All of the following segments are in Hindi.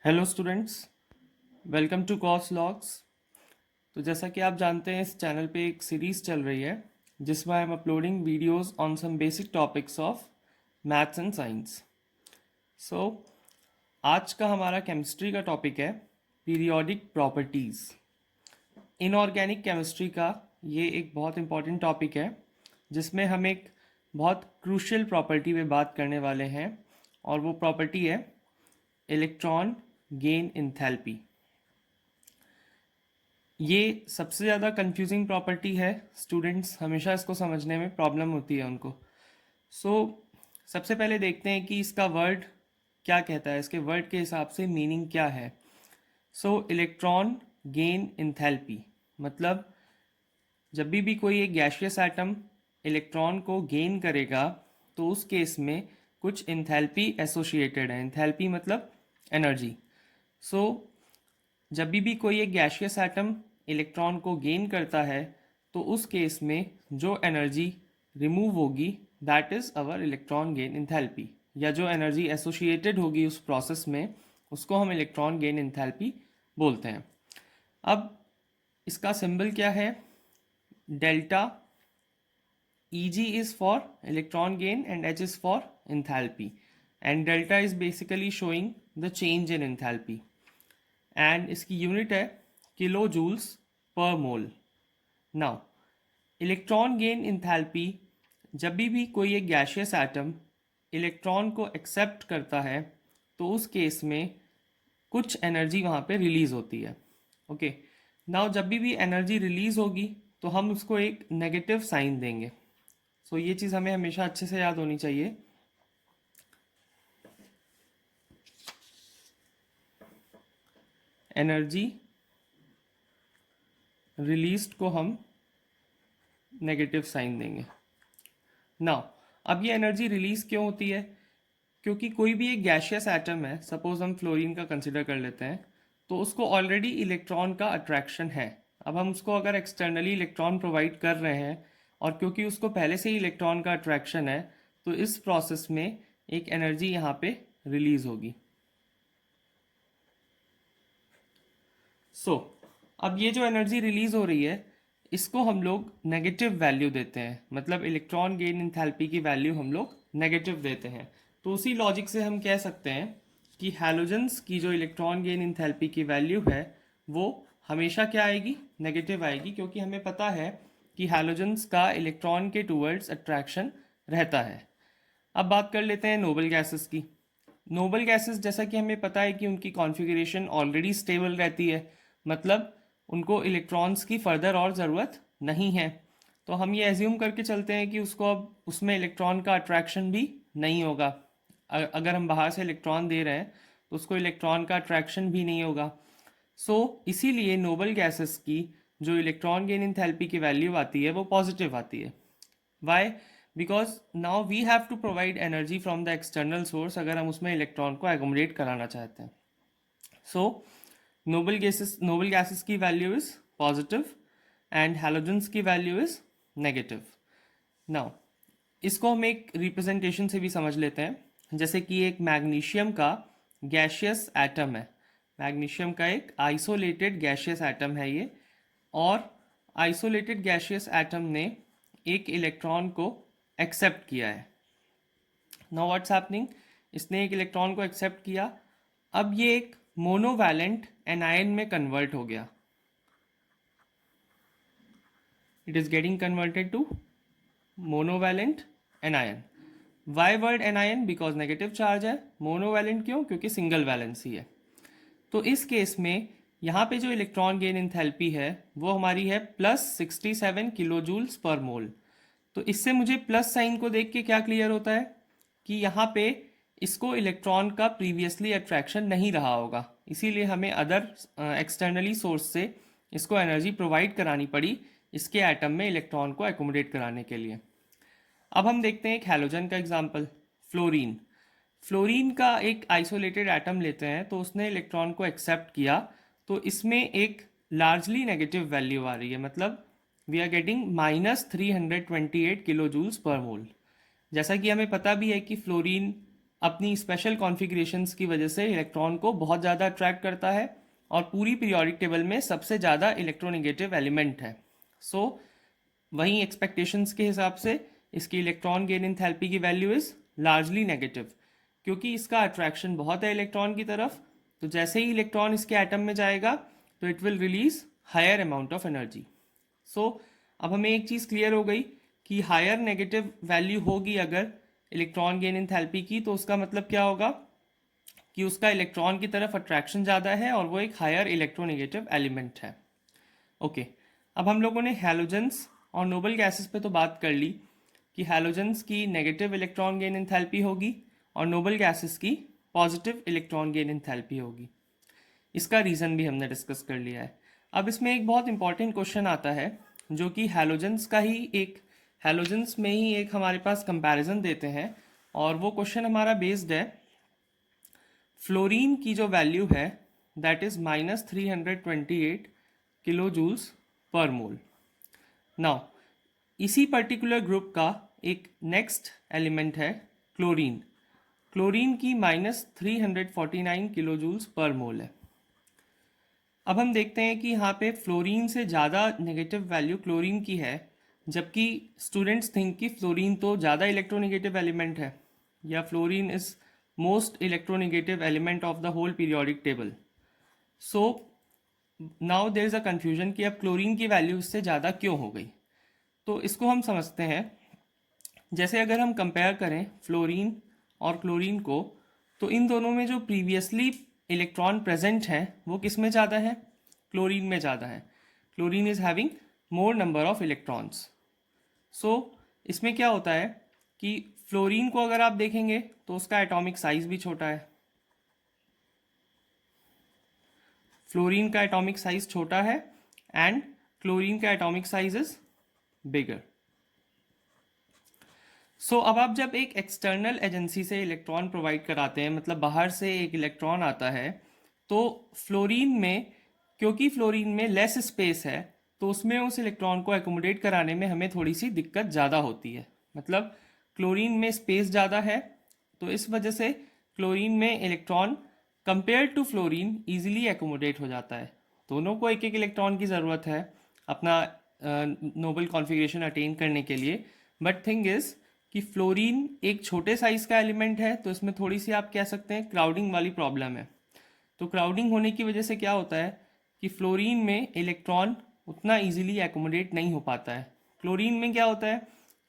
हेलो स्टूडेंट्स, वेलकम टू कॉस लॉग्स। तो जैसा कि आप जानते हैं, इस चैनल पे एक सीरीज़ चल रही है जिसमें I am uploading videos on some basic topics of maths and science. So आज का हमारा केमिस्ट्री का टॉपिक है पीरियोडिक प्रॉपर्टीज़। इनऑर्गेनिक केमिस्ट्री का ये एक बहुत इंपॉर्टेंट टॉपिक है जिसमें हम एक बहुत क्रूशियल प्रॉपर्टी पे बात करने वाले हैं, और वो प्रॉपर्टी है इलेक्ट्रॉन गेन इंथैल्पी। ये सबसे ज़्यादा कंफ्यूजिंग प्रॉपर्टी है, स्टूडेंट्स हमेशा इसको समझने में प्रॉब्लम होती है उनको। सो सबसे पहले देखते हैं कि इसका वर्ड क्या कहता है, इसके वर्ड के हिसाब से मीनिंग क्या है। इलेक्ट्रॉन गेन इंथैल्पी मतलब जब भी कोई एक गैशियस एटम इलेक्ट्रॉन को गेन करेगा तो उस केस में कुछ इंथैल्पी एसोसिएटेड है। इंथैल्पी मतलब एनर्जी। सो जब भी कोई एक गैशियस एटम इलेक्ट्रॉन को गेन करता है तो उस केस में जो एनर्जी रिमूव होगी that is our electron gain enthalpy, या जो एनर्जी एसोसिएटेड होगी उस प्रोसेस में उसको हम इलेक्ट्रॉन गेन इंथैल्पी बोलते हैं। अब इसका सिंबल क्या है? Delta. Eg is for electron gain and H is for enthalpy, and delta is basically showing the change in enthalpy, and इसकी यूनिट है किलो जूल्स पर मोल। नाउ इलेक्ट्रॉन गेन इंथैल्पी, जब भी कोई एक गैशियस एटम इलेक्ट्रॉन को एक्सेप्ट करता है तो उस केस में कुछ एनर्जी वहाँ पे रिलीज होती है। ओके, नाउ जब भी एनर्जी रिलीज होगी तो हम उसको एक नेगेटिव साइन देंगे। ये चीज़ हमें हमेशा अच्छे से याद होनी चाहिए। एनर्जी रिलीज्ड को हम नेगेटिव साइन देंगे। नाउ अब ये एनर्जी रिलीज क्यों होती है? क्योंकि कोई भी एक गैशियस एटम है, सपोज हम फ्लोरीन का कंसिडर कर लेते हैं, तो उसको ऑलरेडी इलेक्ट्रॉन का अट्रैक्शन है। अब हम उसको अगर एक्सटर्नली इलेक्ट्रॉन प्रोवाइड कर रहे हैं और क्योंकि उसको पहले से ही इलेक्ट्रॉन का अट्रैक्शन है तो इस प्रोसेस में एक एनर्जी यहाँ पे रिलीज होगी। अब ये जो एनर्जी रिलीज हो रही है इसको हम लोग नेगेटिव वैल्यू देते हैं, मतलब इलेक्ट्रॉन गेन इंथैल्पी की वैल्यू हम लोग नेगेटिव देते हैं। तो उसी लॉजिक से हम कह सकते हैं कि हैलोजेंस की जो इलेक्ट्रॉन गेन इंथैल्पी की वैल्यू है वो हमेशा क्या आएगी? नेगेटिव आएगी, क्योंकि हमें पता है कि हैलोजेंस का इलेक्ट्रॉन के टूवर्ड्स अट्रैक्शन रहता है। अब बात कर लेते हैं नोबल गैसेस की। नोबल गैसेस, जैसा कि हमें पता है कि उनकी कॉन्फ़िगरेशन ऑलरेडी स्टेबल रहती है, मतलब उनको इलेक्ट्रॉन्स की फर्दर और ज़रूरत नहीं है। तो हम ये एज्यूम करके चलते हैं कि उसको अब उसमें इलेक्ट्रॉन का अट्रैक्शन भी नहीं होगा। अगर हम बाहर से इलेक्ट्रॉन दे रहे हैं तो उसको इलेक्ट्रॉन का अट्रैक्शन भी नहीं होगा। इसीलिए नोबल गैसेस की जो इलेक्ट्रॉन गेन इंथैल्पी की वैल्यू आती है वो पॉजिटिव आती है। Why? Because now we have to provide energy from the external source अगर हम उसमें इलेक्ट्रॉन को एकोमोडेट कराना चाहते हैं। नोबल गैसेस की value is positive and halogens की वैल्यू इज नेगेटिव। नाउ इसको हम एक रिप्रेजेंटेशन से भी समझ लेते हैं, जैसे कि एक मैग्नीशियम का गैशियस एटम है। मैग्नीशियम का एक आइसोलेटेड गैशियस एटम है ये, और आइसोलेटेड गैशियस एटम ने एक इलेक्ट्रॉन को एक्सेप्ट किया है। नाउ व्हाट्स हैपनिंग, इसने एक इलेक्ट्रॉन को एक्सेप्ट किया, अब ये एक मोनोवैलेंट एनायन में कन्वर्ट हो गया। It is getting converted to monovalent anion. Why word anion? Because negative charge है। मोनोवैलेंट क्यों? क्योंकि सिंगल वैलेंसी है। तो इस केस में यहाँ पे जो इलेक्ट्रॉन गेन इंथैल्पी है वो हमारी है +67 किलो जूल्स पर मोल। तो इससे मुझे प्लस साइन को देख के क्या क्लियर होता है कि यहाँ पे इसको इलेक्ट्रॉन का प्रीवियसली अट्रैक्शन नहीं रहा होगा, इसीलिए हमें अदर एक्सटर्नली सोर्स से इसको एनर्जी प्रोवाइड करानी पड़ी इसके एटम में इलेक्ट्रॉन को एकोमोडेट कराने के लिए। अब हम देखते हैं एक हैलोजन का एग्जांपल, फ्लोरीन। फ्लोरीन का एक आइसोलेटेड एटम लेते हैं तो उसने इलेक्ट्रॉन को एक्सेप्ट किया, तो इसमें एक लार्जली नेगेटिव वैल्यू आ रही है, मतलब we are getting -328 kilo joules per mole. जैसा कि हमें पता भी है कि फ्लोरीन अपनी स्पेशल कॉन्फ़िगरेशंस की वजह से इलेक्ट्रॉन को बहुत ज़्यादा अट्रैक्ट करता है और पूरी पीरियोडिक टेबल में सबसे ज़्यादा इलेक्ट्रोनेगेटिव एलिमेंट है। सो वहीं एक्सपेक्टेशंस के हिसाब से इसकी इलेक्ट्रॉन गेन इंथैल्पी की वैल्यू इज़ लार्जली नेगेटिव, क्योंकि इसका अट्रैक्शन बहुत है इलेक्ट्रॉन की तरफ। तो जैसे ही इलेक्ट्रॉन इसके एटम में जाएगा तो it will release higher amount of energy. So अब हमें एक चीज़ क्लियर हो गई कि हायर नेगेटिव वैल्यू होगी अगर इलेक्ट्रॉन गेन इंथैल्पी की, तो उसका मतलब क्या होगा कि उसका इलेक्ट्रॉन की तरफ अट्रैक्शन ज़्यादा है और वो एक हायर इलेक्ट्रोनेगेटिव एलिमेंट है। ओके, अब हम लोगों ने हैलोजेंस और नोबल गैसेस पे तो बात कर ली कि हैलोजेंस की नेगेटिव इलेक्ट्रॉन गेन इंथैल्पी होगी और नोबल गैसेस की पॉजिटिव इलेक्ट्रॉन गेन इंथैल्पी होगी। इसका रीज़न भी हमने डिस्कस कर लिया है। अब इसमें एक बहुत इंपॉर्टेंट क्वेश्चन आता है जो कि हैलोजेंस का ही एक, हैलोजेंस में ही एक हमारे पास कंपैरिजन देते हैं और वो क्वेश्चन हमारा बेस्ड है फ्लोरीन की जो वैल्यू है that is -328 kilo joules per mole. Now इसी पर्टिकुलर ग्रुप का एक नेक्स्ट एलिमेंट है क्लोरीन। क्लोरीन की -349 किलो जूल्स पर मोल है। अब हम देखते हैं कि यहाँ पे फ्लोरीन से ज़्यादा नेगेटिव वैल्यू क्लोरीन की है, जबकि स्टूडेंट्स थिंक कि फ्लोरीन तो ज़्यादा इलेक्ट्रोनेगेटिव एलिमेंट है या fluorine is most electronegative element of the whole periodic table. So now there is a confusion कि अब क्लोरीन की वैल्यू इससे ज़्यादा क्यों हो गई। तो इसको हम समझते हैं। जैसे अगर हम कंपेयर करें फ्लोरीन और क्लोरीन को, तो इन दोनों में जो प्रीवियसली इलेक्ट्रॉन प्रेजेंट हैं वो किस में ज़्यादा है, क्लोरीन में ज़्यादा है। Chlorine is having more number of electrons. So इसमें क्या होता है कि फ्लोरीन को अगर आप देखेंगे तो उसका एटॉमिक साइज भी छोटा है। फ्लोरीन का एटॉमिक साइज छोटा है एंड क्लोरीन का एटॉमिक साइज इज बिगर। सो अब आप जब एक एक्सटर्नल एजेंसी से इलेक्ट्रॉन प्रोवाइड कराते हैं, मतलब बाहर से एक इलेक्ट्रॉन आता है, तो फ्लोरीन में, क्योंकि फ्लोरीन में लेस स्पेस है, तो उसमें उस इलेक्ट्रॉन को एकोमोडेट कराने में हमें थोड़ी सी दिक्कत ज़्यादा होती है। मतलब क्लोरीन में स्पेस ज़्यादा है, तो इस वजह से क्लोरीन में electron compare to fluorine easily accommodate हो जाता है। दोनों को एक एक इलेक्ट्रॉन की ज़रूरत है अपना नोबल कॉन्फ़िगरेशन अटेन करने के लिए। बट थिंग इज़ कि फ्लोरीन एक छोटे साइज़ का एलिमेंट है, तो इसमें थोड़ी सी आप कह सकते हैं क्राउडिंग वाली प्रॉब्लम है। तो क्राउडिंग होने की वजह से क्या होता है कि फ्लोरीन में इलेक्ट्रॉन उतना इजीली एकोमोडेट नहीं हो पाता है। क्लोरीन में क्या होता है,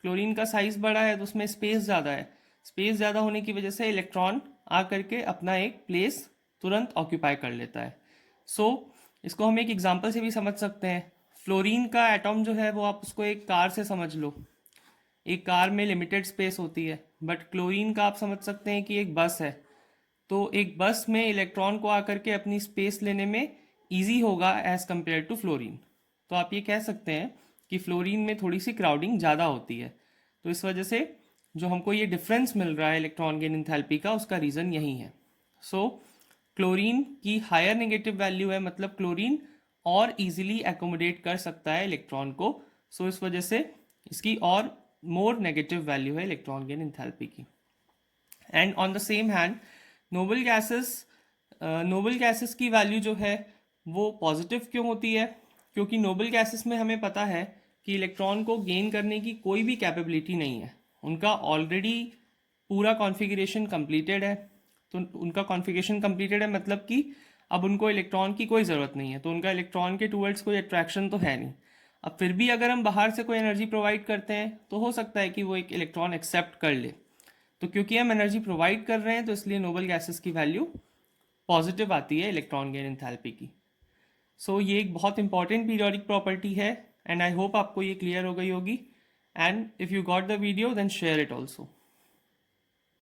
क्लोरीन का साइज़ बड़ा है तो उसमें स्पेस ज़्यादा है। स्पेस ज़्यादा होने की वजह से इलेक्ट्रॉन आ करके अपना एक प्लेस तुरंत ऑक्यूपाई कर लेता है। सो इसको हम एक एग्जांपल से भी समझ सकते हैं। फ्लोरीन का एटॉम जो है वो आप उसको एक कार से समझ लो। एक कार में लिमिटेड स्पेस होती है, बट क्लोरीन का आप समझ सकते हैं कि एक बस है। तो एक बस में इलेक्ट्रॉन को आकर के अपनी स्पेस लेने में ईजी होगा एज कम्पेयर टू फ्लोरीन। तो आप ये कह सकते हैं कि फ्लोरीन में थोड़ी सी क्राउडिंग ज़्यादा होती है। तो इस वजह से जो हमको ये डिफरेंस मिल रहा है इलेक्ट्रॉन गेन इंथैल्पी का, उसका रीज़न यही है। सो क्लोरीन की हायर नेगेटिव वैल्यू है, मतलब क्लोरीन और इजीली एकोमोडेट कर सकता है इलेक्ट्रॉन को। सो इस वजह से इसकी और मोर नेगेटिव वैल्यू है इलेक्ट्रॉन गेन इंथैल्पी की। And on the same hand Nobel gases की वैल्यू जो है वो पॉजिटिव क्यों होती है, क्योंकि नोबल गैसेस में हमें पता है कि इलेक्ट्रॉन को गेन करने की कोई भी कैपेबिलिटी नहीं है। उनका ऑलरेडी पूरा कॉन्फ़िगरेशन कंप्लीटेड है। तो उनका कॉन्फ़िगरेशन कंप्लीटेड है मतलब कि अब उनको इलेक्ट्रॉन की कोई ज़रूरत नहीं है, तो उनका इलेक्ट्रॉन के टूवर्ड्स कोई अट्रैक्शन तो है नहीं। अब फिर भी अगर हम बाहर से कोई एनर्जी प्रोवाइड करते हैं तो हो सकता है कि वो एक इलेक्ट्रॉन एक्सेप्ट कर ले। तो क्योंकि हम एनर्जी प्रोवाइड कर रहे हैं तो इसलिए नोबल गैसेस की वैल्यू पॉजिटिव आती है इलेक्ट्रॉन गेन एंथैल्पी की। सो ये एक बहुत इंपॉर्टेंट पीरियोडिक प्रॉपर्टी है एंड आई होप आपको ये क्लियर हो गई होगी। And if you got the video then share it also.